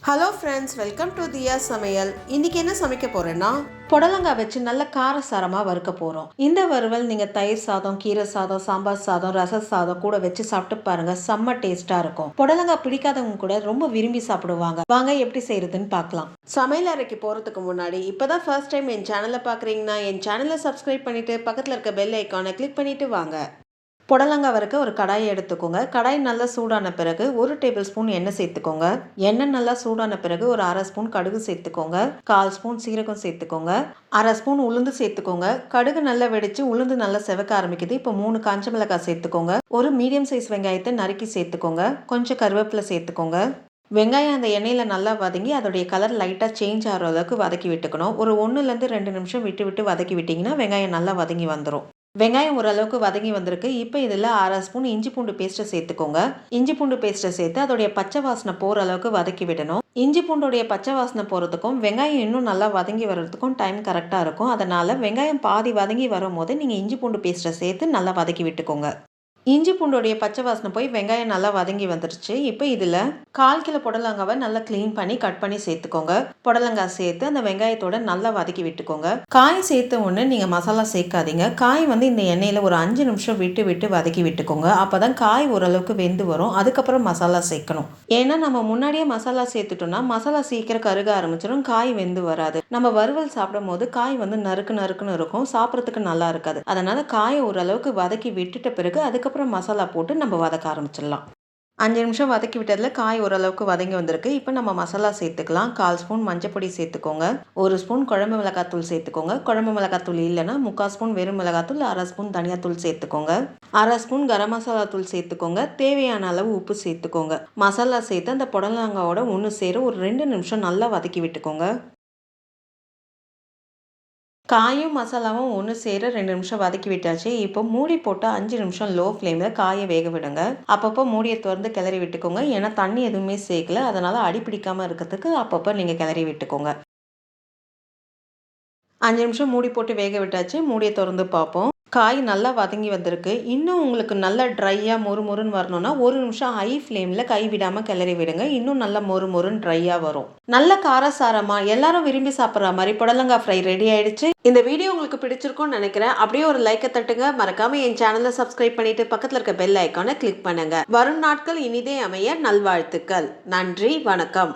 Hello friends, welcome to தியா சமையல். இன்றைக்கி என்ன சமைக்க போகிறேன்னா, புடலங்காய் வச்சு நல்ல காரசாரமாக வறுக்க போகிறோம். இந்த வறுவல் நீங்கள் தயிர் சாதம், கீரை சாதம், சாம்பார் சாதம், ரச சாதம் கூட வச்சு சாப்பிட்டு பாருங்கள். செம்ம டேஸ்ட்டாக இருக்கும். புடலங்காய் பிடிக்காதவங்க கூட ரொம்ப விரும்பி சாப்பிடுவாங்க. வாங்க எப்படி செய்கிறதுன்னு பார்க்கலாம். சமையல் அறைக்கு போகிறதுக்கு முன்னாடி இப்போ தான் ஃபர்ஸ்ட் டைம் என் சேனலை பார்க்குறீங்கன்னா என் சேனலை சப்ஸ்கிரைப் பண்ணிவிட்டு பக்கத்தில் இருக்க பெல் ஐக்கானை கிளிக் பண்ணிவிட்டு வாங்க. புடலங்காய் வறுக்க ஒரு கடாயை எடுத்துக்கோங்க. கடாய் நல்லா சூடான பிறகு 1 டேபிள் ஸ்பூன் எண்ணெய் சேர்த்துக்கோங்க. எண்ணெய் நல்லா சூடான பிறகு ஒரு 1/2 ஸ்பூன் கடுகு சேர்த்துக்கோங்க. 1/4 ஸ்பூன் சீரகம் சேர்த்துக்கோங்க. 1/2 ஸ்பூன் உளுந்து சேர்த்துக்கோங்க. கடுகு நல்லா வெடிச்சு உளுந்து நல்லா செவக்க ஆரம்பிக்குது. இப்போ 3 காஞ்ச மிளகாய் சேர்த்துக்கோங்க. ஒரு மீடியம் சைஸ் வெங்காயத்தை நறுக்கி சேர்த்துக்கோங்க. கொஞ்சம் கருவேப்பிலை சேர்த்துக்கோங்க. வெங்காயம் அந்த எண்ணெயில் நல்லா வதங்கி அதோடைய கலர் லைட்டாக சேஞ்ச் ஆகிற அளவுக்கு வதக்கி விட்டுக்கணும். ஒரு 1லேருந்து 2 நிமிஷம் விட்டு விட்டு வதக்கி விட்டிங்கன்னா வெங்காயம் நல்லா வதங்கி வந்துடும். வெங்காயம் ஓரளவுக்கு வதங்கி வந்திருக்கு. இப்போ இதில் 1/2 ஸ்பூன் இஞ்சி பூண்டு பேஸ்ட்டை சேர்த்துக்கோங்க. இஞ்சி பூண்டு பேஸ்ட்டை சேர்த்து அதோடைய பச்சை வாசனை போகிற அளவுக்கு வதக்கி விடணும். இஞ்சி பூண்டோடைய பச்சை வாசனை போகிறதுக்கும் வெங்காயம் இன்னும் நல்லா வதங்கி வர்றதுக்கும் டைம் கரெக்டாக இருக்கும். அதனால் வெங்காயம் பாதி வதங்கி வரும்போது நீங்கள் இஞ்சி பூண்டு பேஸ்ட்டை சேர்த்து நல்லா வதக்கி விட்டுக்கோங்க. இஞ்சி பூண்டோடைய பச்சை வாசனை போய் வெங்காயம் நல்லா வதங்கி வந்துருச்சு. இப்போ இதில் 1/4 கிலோ புடலங்காவை நல்லா க்ளீன் பண்ணி கட் பண்ணி சேர்த்துக்கோங்க. புடலங்காய் சேர்த்து அந்த வெங்காயத்தோட நல்லா வதக்கி விட்டுக்கோங்க. காய் சேர்த்த உடனே நீங்கள் மசாலா சேர்க்காதீங்க. காய் இந்த எண்ணெயில் ஒரு 5 நிமிஷம் விட்டு விட்டு வதக்கி விட்டுக்கோங்க. அப்போ தான் காய் ஓரளவுக்கு வெந்து வரும். அதுக்கப்புறம் மசாலா சேர்க்கணும். ஏன்னா நம்ம முன்னாடியே மசாலா சேர்த்துட்டோம்னா மசாலா சீக்கிரம் கருக ஆரம்பிச்சிடும், காய் வெந்து வராது. நம்ம வறுவல் சாப்பிடும் போது காய் நறுக்கு நறுக்குன்னு இருக்கும், சாப்பிட்றதுக்கு நல்லா இருக்காது. அதனால காயை ஓரளவுக்கு வதக்கி விட்டுட்ட பிறகு அதுக்கப்புறம் மசாலா போட்டு நம்ம வதக்க ஆரம்பிச்சிடலாம். 5 நிமிஷம் வதக்கி விட்டதில் காய் ஓரளவுக்கு வதங்கி வந்திருக்கு. இப்போ நம்ம மசாலா சேர்த்துக்கலாம். 1/4 ஸ்பூன் மஞ்சப்பொடி சேர்த்துக்கோங்க. 1 ஸ்பூன் குழம்பு மிளகாத்தூள் சேர்த்துக்கோங்க. குழம்பு மிளகாத்தூள் இல்லைன்னா 3/4 ஸ்பூன் வெறும் மிளகாத்தூள், 1/2 ஸ்பூன் தனியாத்தூள் சேர்த்துக்கோங்க. 1/2 ஸ்பூன் கரம் மசாலா தூள் சேர்த்துக்கோங்க. தேவையான அளவு உப்பு சேர்த்துக்கோங்க. மசாலா சேர்த்து அந்த புடலங்காயோட ஒன்று சேர ஒரு 2 நிமிஷம் நல்லா வதக்கி விட்டுக்கோங்க. காயும் மசாலாவும் ஒன்று சேர 2 நிமிஷம் வதக்கி விட்டாச்சு. இப்போ மூடி போட்டு 5 நிமிஷம் லோ ஃப்ளேமில் காயை வேக விடுங்க. அப்பப்போ மூடியை திறந்து கிளறி விட்டுக்கோங்க. ஏன்னா தண்ணி எதுவுமே சேர்க்கல, அதனால் அடி பிடிக்காமல் இருக்கிறதுக்கு அப்பப்போ நீங்கள் கிளறி விட்டுக்கோங்க. 5 நிமிஷம் மூடி போட்டு வேக விட்டாச்சு. மூடியை திறந்து பார்ப்போம். காய் நல்லா வதங்கி வந்திருக்கு. இன்னும் உங்களுக்கு நல்லா ட்ரையாக மொறுன்னு வரணும்னா 1 நிமிஷம் ஹை ஃப்ளேமில் கை விடாமல் கிளறி விடுங்க. இன்னும் நல்லா மொறுன்னு ட்ரையாக வரும். நல்ல காரசாரமாக எல்லாரும் விரும்பி சாப்பிட்ற மாதிரி புடலங்காய் ஃப்ரை ரெடி ஆயிடுச்சு. இந்த வீடியோ உங்களுக்கு பிடிச்சிருக்கும்னு நினைக்கிறேன். அப்படியே ஒரு லைக்கை தட்டுங்க. மறக்காம என் சேனலை சப்ஸ்கிரைப் பண்ணிட்டு பக்கத்தில் இருக்க பெல் ஐக்கானை கிளிக் பண்ணுங்க. வரும் நாட்கள் இனிதே அமைய நல்வாழ்த்துக்கள். நன்றி, வணக்கம்.